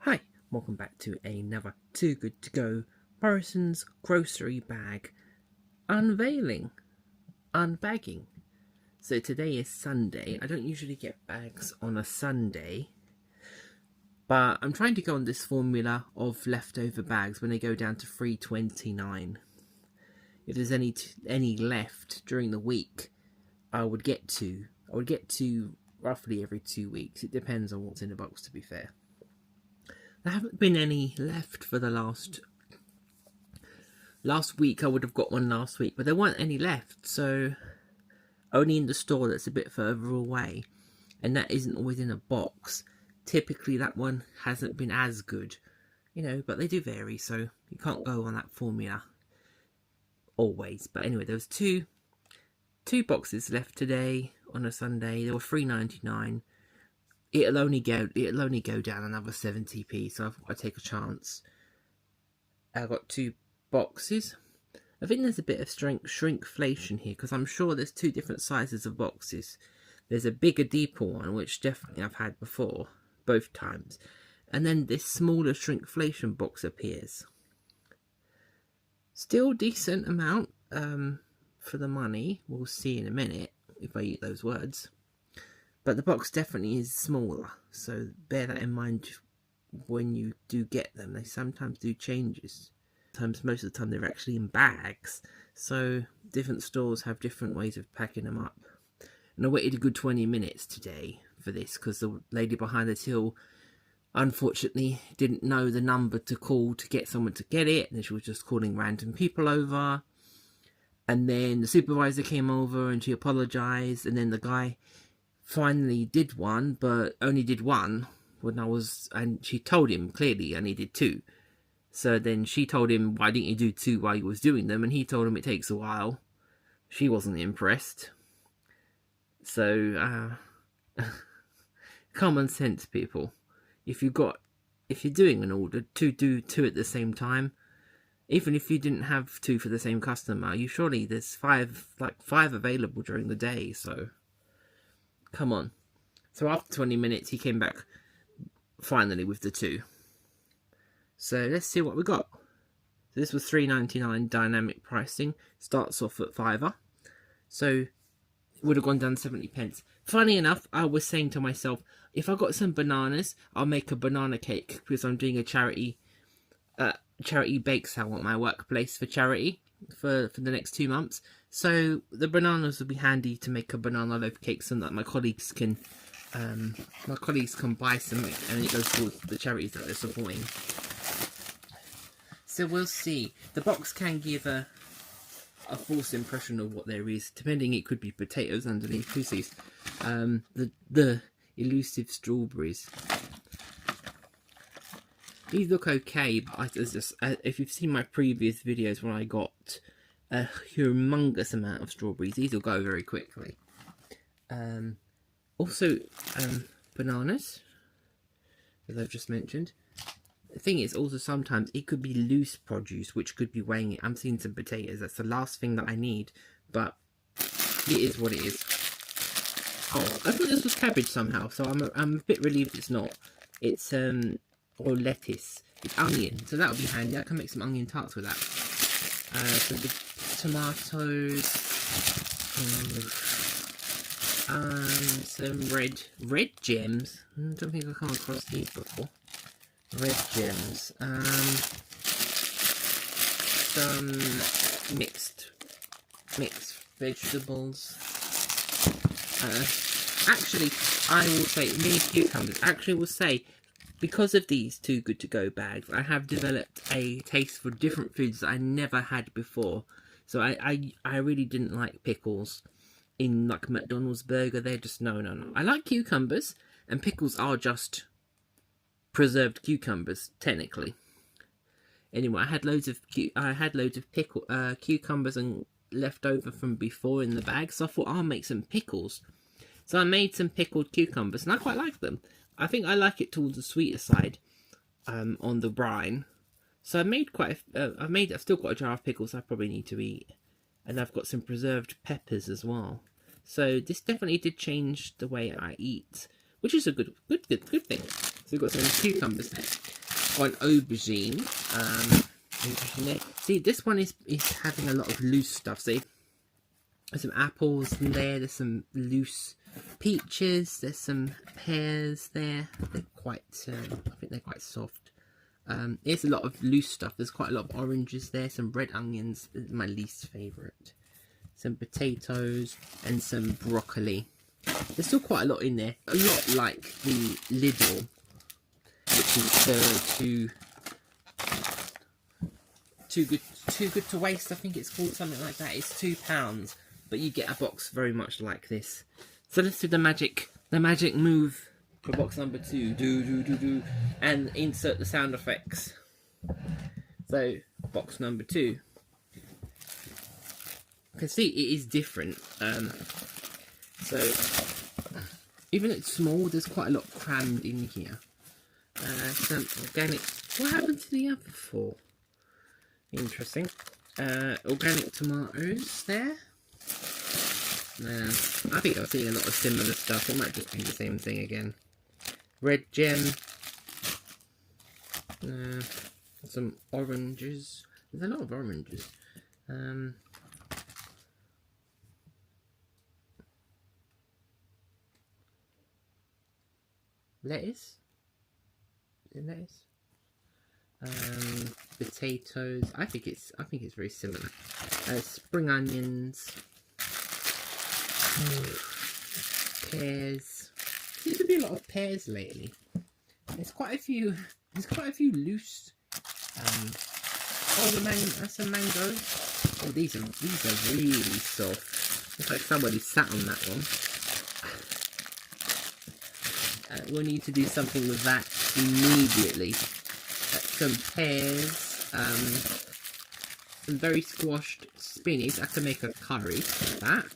Hi, welcome back to another Too Good To Go Morrisons grocery bag unveiling, unbagging. So today is Sunday. I don't usually get bags on a Sunday, but I'm trying to go on this formula of leftover bags when they go down to $3.29. If there's any left during the week, I would get to roughly every 2 weeks. It depends on what's in the box, to be fair. There haven't been any left for the last week. I would have got one last week, but there weren't any left, so only in the store that's a bit further away, and that isn't always in a box. Typically that one hasn't been as good, but they do vary, so you can't go on that formula always. But anyway, there was two boxes left today on a Sunday. They were $3.99. It'll only go down another 70p, so I've got to take a chance. I got 2 boxes. I think there's a bit of shrinkflation here, because I'm sure there's 2 different sizes of boxes. There's a bigger, deeper one, which definitely I've had before, both times. And then this smaller shrinkflation box appears. Still decent amount for the money. We'll see in a minute if I eat those words. But the box definitely is smaller, so bear that in mind when you do get them. They sometimes do changes. Most of the time they're actually in bags, so different stores have different ways of packing them up. And I waited a good 20 minutes today for this, because the lady behind the till unfortunately didn't know the number to call to get someone to get it, and she was just calling random people over. And then the supervisor came over and she apologized, and then the guy finally did one, but only did one and she told him clearly I needed 2. So then she told him, why didn't you do 2 while he was doing them? And he told him it takes a while. She wasn't impressed. So common sense, people. If you're doing an order, to do 2 at the same time. Even if you didn't have 2 for the same customer, there's 5 available during the day, so come on. So after 20 minutes, he came back finally with the 2. So let's see what we got. So this was $3.99 dynamic pricing. Starts off at $5. So it would have gone down 70p. Funny enough, I was saying to myself, if I got some bananas, I'll make a banana cake, because I'm doing a charity bake sale at my workplace for charity for the next 2 months. So the bananas would be handy to make a banana loaf cake, so that my colleagues can buy some, and it goes towards the charities that they're supporting. So we'll see. The box can give a false impression of what there is, depending. It could be potatoes underneath. Who sees? The elusive strawberries. These look okay, but if you've seen my previous videos when I got a humongous amount of strawberries, these will go very quickly. Also, bananas, as I've just mentioned. The thing is, also sometimes it could be loose produce, which could be weighing it. I'm seeing some potatoes. That's the last thing that I need, but it is what it is. Oh, I thought this was cabbage somehow, so I'm a bit relieved it's not. It's or lettuce. It's onion, so that'll be handy. I can make some onion tarts with that. So the tomatoes, some red gems. I don't think I've come across these before. Red gems. Some mixed vegetables. Actually, I will say mini cucumbers. Actually, will say, because of these Too Good To Go bags, I have developed a taste for different foods that I never had before. So I really didn't like pickles in like McDonald's burger. They're just no. I like cucumbers, and pickles are just preserved cucumbers technically. Anyway, I had loads of cucumbers and left over from before in the bag, so I thought I'll make some pickles. So I made some pickled cucumbers, and I quite like them. I think I like it towards the sweeter side on the brine. So I made I've still got a jar of pickles I probably need to eat, and I've got some preserved peppers as well. So this definitely did change the way I eat, which is a good thing. So we've got some cucumbers there. got an aubergine. Aubergine there. See, this one is having a lot of loose stuff. See, there's some apples in there. There's some loose peaches. There's some pears there. They're quite, I think they're quite soft. There's a lot of loose stuff. There's quite a lot of oranges there. Some red onions, my least favourite. Some potatoes and some broccoli. There's still quite a lot in there. A lot like the Lidl, which is too good to waste. I think it's called something like that. It's £2, but you get a box very much like this. So let's do the magic move for box number 2. Do, and insert the sound effects. So box number 2. You can see it is different. So even though it's small, there's quite a lot crammed in here. Some organic. What happened to the other 4? Interesting. Organic tomatoes there. I think I've seen a lot of similar stuff. It might just be the same thing again. Red gem. Some oranges. There's a lot of oranges. Lettuce. Is it lettuce? Potatoes. I think it's very similar. Spring onions. Pears. Seems to be a lot of pears lately. There's quite a few loose. Oh, that's some mangoes. Oh, these are really soft. Looks like somebody sat on that one. We'll need to do something with that immediately. Some pears, some very squashed spinach. I can make a curry with that.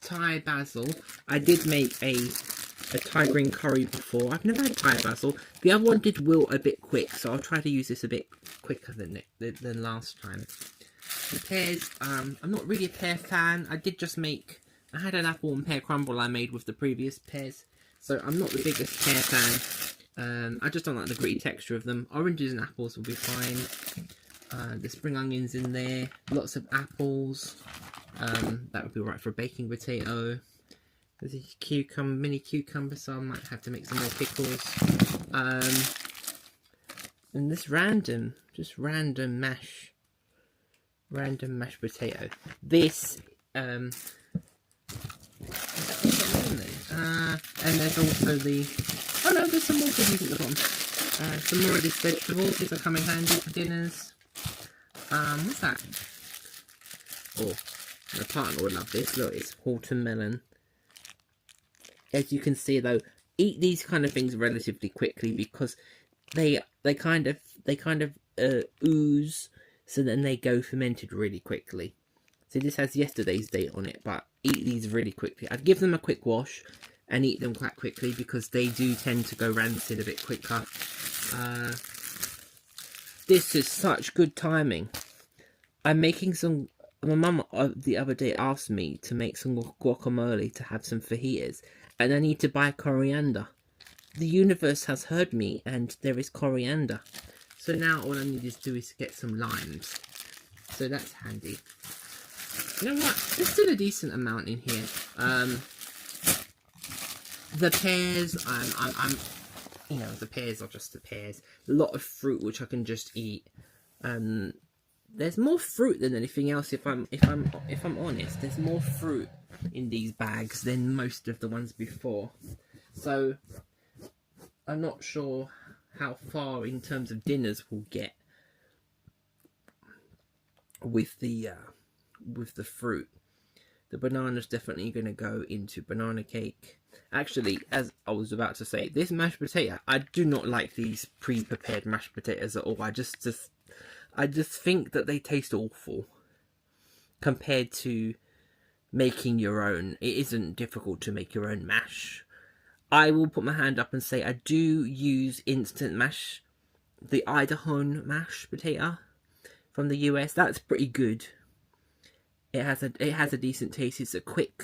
Thai basil. I did make a Thai green curry before. I've never had Thai basil. The other one did wilt a bit quick, so I'll try to use this a bit quicker than last time. The pears. I'm not really a pear fan. I had an apple and pear crumble I made with the previous pears, so I'm not the biggest pear fan. I just don't like the gritty texture of them. Oranges and apples will be fine. The spring onions in there. Lots of apples. That would be right for a baking potato. There's a mini cucumber, so I might have to make some more pickles. And this random mashed potato. This, and there's also oh no, there's some more goodies at the bottom. Some more of these vegetables. These are coming handy for dinners. What's that? Oh, my partner would love this. Look, it's watermelon. As you can see, though, eat these kind of things relatively quickly because they kind of ooze, so then they go fermented really quickly. So this has yesterday's date on it, but eat these really quickly. I'd give them a quick wash and eat them quite quickly because they do tend to go rancid a bit quicker. This is such good timing. I'm making some. My mum the other day asked me to make some guacamole to have some fajitas, and I need to buy coriander. The universe has heard me, and there is coriander. So now all I need to do is get some limes. So that's handy. You know what? There's still a decent amount in here. The pears, the pears are just the pears. A lot of fruit which I can just eat. There's more fruit than anything else. If I'm honest, there's more fruit in these bags than most of the ones before. So I'm not sure how far in terms of dinners we'll get with the fruit. The banana's definitely going to go into banana cake. Actually, as I was about to say, this mashed potato, I do not like these pre-prepared mashed potatoes at all. I just think that they taste awful compared to making your own. It isn't difficult to make your own mash. I will put my hand up and say I do use instant mash, the Idaho mashed potato from the US. That's pretty good. It has a decent taste. It's a quick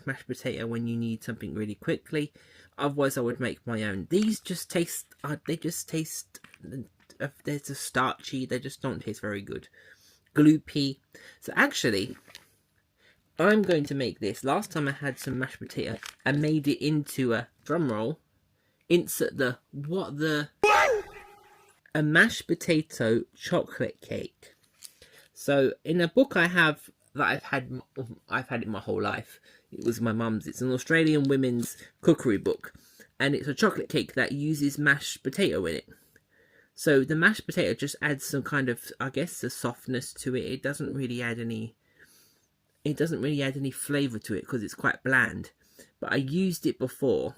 mashed potato when you need something really quickly. Otherwise, I would make my own. These just taste. They just taste. They're just starchy. They just don't taste very good. Gloopy. So actually, I'm going to make this. Last time I had some mashed potato, I made it into a drum roll. Insert the a mashed potato chocolate cake. So in a book I have that I've had it my whole life. It was my mum's. It's an Australian women's cookery book, and it's a chocolate cake that uses mashed potato in it. So the mashed potato just adds some kind of, I guess, a softness to it. It doesn't really add any. It doesn't really add any flavour to it because it's quite bland. But I used it before,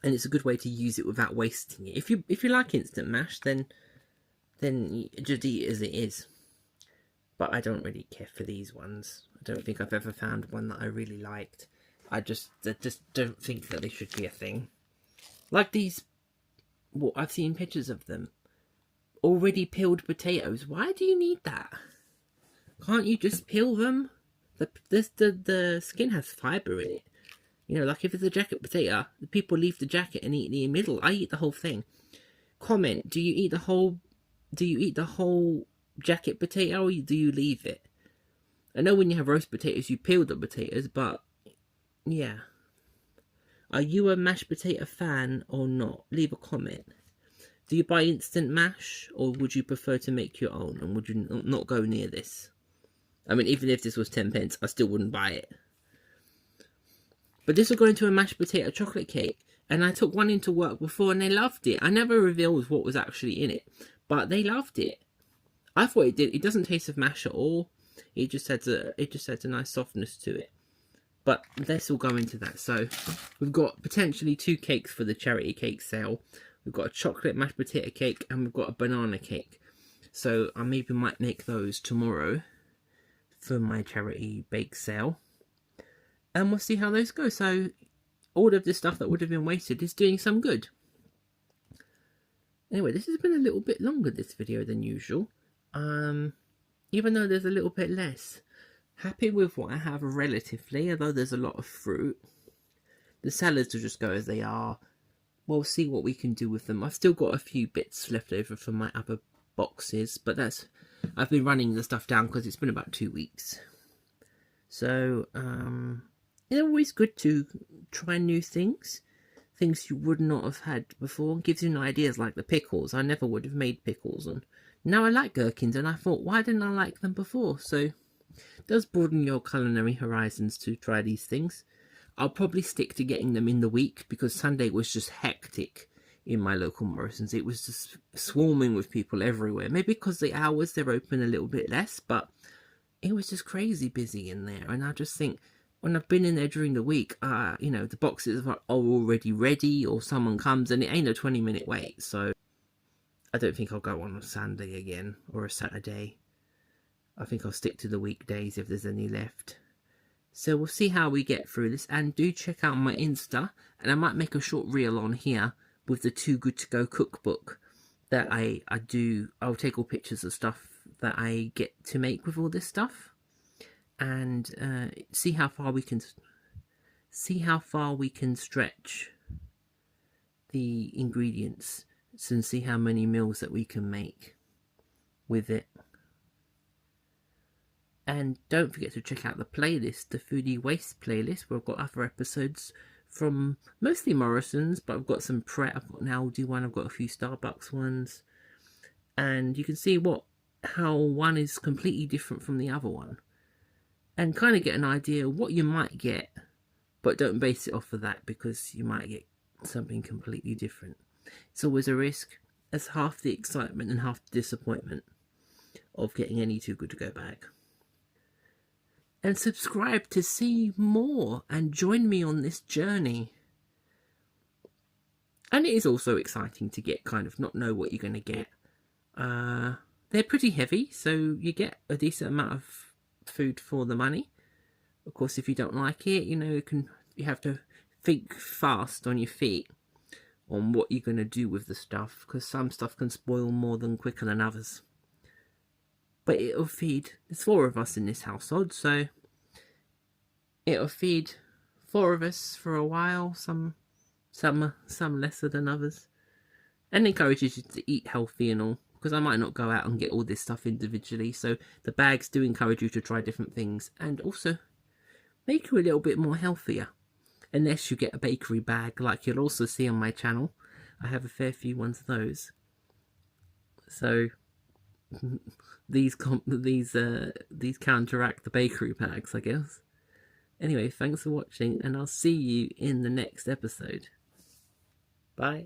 and it's a good way to use it without wasting it. If you like instant mash, then just eat it as it is. But I don't really care for these ones. I don't think I've ever found one that I really liked. I just don't think that they should be a thing. Like these, well, I've seen pictures of them. Already peeled potatoes. Why do you need that? Can't you just peel them? The skin has fibre in it. You know, like if it's a jacket potato, the people leave the jacket and eat the middle. I eat the whole thing. Comment, do you eat the whole jacket potato, or do you leave it? I know when you have roast potatoes, you peel the potatoes, but yeah. Are you a mashed potato fan or not? Leave a comment. Do you buy instant mash, or would you prefer to make your own? And would you not go near this? I mean, even if this was 10 pence, I still wouldn't buy it. But this will go into a mashed potato chocolate cake. And I took one into work before and they loved it. I never revealed what was actually in it, but they loved it. I thought it did. It doesn't taste of mash at all. It just adds a nice softness to it. But this will go into that. So we've got potentially 2 cakes for the charity cake sale. We've got a chocolate mashed potato cake and we've got a banana cake. So I maybe might make those tomorrow for my charity bake sale. And we'll see how those go. So all of this stuff that would have been wasted is doing some good. Anyway, this has been a little bit longer, this video, than usual. Even though there's a little bit less. Happy with what I have relatively, although there's a lot of fruit. The salads will just go as they are. We'll see what we can do with them. I've still got a few bits left over from my other boxes, but I've been running the stuff down because it's been about 2 weeks. So, it's always good to try new things. Things you would not have had before. Gives you ideas, like the pickles. I never would have made pickles. And now I like gherkins, and I thought, why didn't I like them before? So, it does broaden your culinary horizons to try these things. I'll probably stick to getting them in the week, because Sunday was just hectic in my local Morrisons. It was just swarming with people everywhere. Maybe because the hours, they're open a little bit less, but it was just crazy busy in there. And I just think, when I've been in there during the week, you know, the boxes are already ready, or someone comes and it ain't a 20-minute wait. So I don't think I'll go on a Sunday again, or a Saturday. I think I'll stick to the weekdays if there's any left. So we'll see how we get through this. And do check out my Insta, and I might make a short reel on here with the Too Good To Go cookbook that I do. I'll take all pictures of stuff that I get to make with all this stuff. And see how far we can stretch the ingredients, and see how many meals that we can make with it. And don't forget to check out the playlist, the Foodie Waste playlist, where I've got other episodes from mostly Morrisons, but I've got some Pret, I've got an Aldi one, I've got a few Starbucks ones, and you can see how one is completely different from the other one. And kind of get an idea of what you might get, but don't base it off of that, because you might get something completely different. It's always a risk. That's half the excitement and half the disappointment of getting any Too Good To Go bag. And subscribe to see more and join me on this journey. And it is also exciting to get not know what you're going to get. They're pretty heavy, so you get a decent amount of food for the money. Of course, if you don't like it, you have to think fast on your feet on what you're going to do with the stuff, because some stuff can spoil more quicker than others. But it'll feed, there's 4 of us in this household, so it'll feed 4 of us for a while. Some Some lesser than others. And encourages you to eat healthy and all, because I might not go out and get all this stuff individually. So the bags do encourage you to try different things and also make you a little bit more healthier. Unless you get a bakery bag, like you'll also see on my channel. I have a fair few ones of those. So these counteract the bakery bags, I guess. Anyway, thanks for watching, and I'll see you in the next episode. Bye.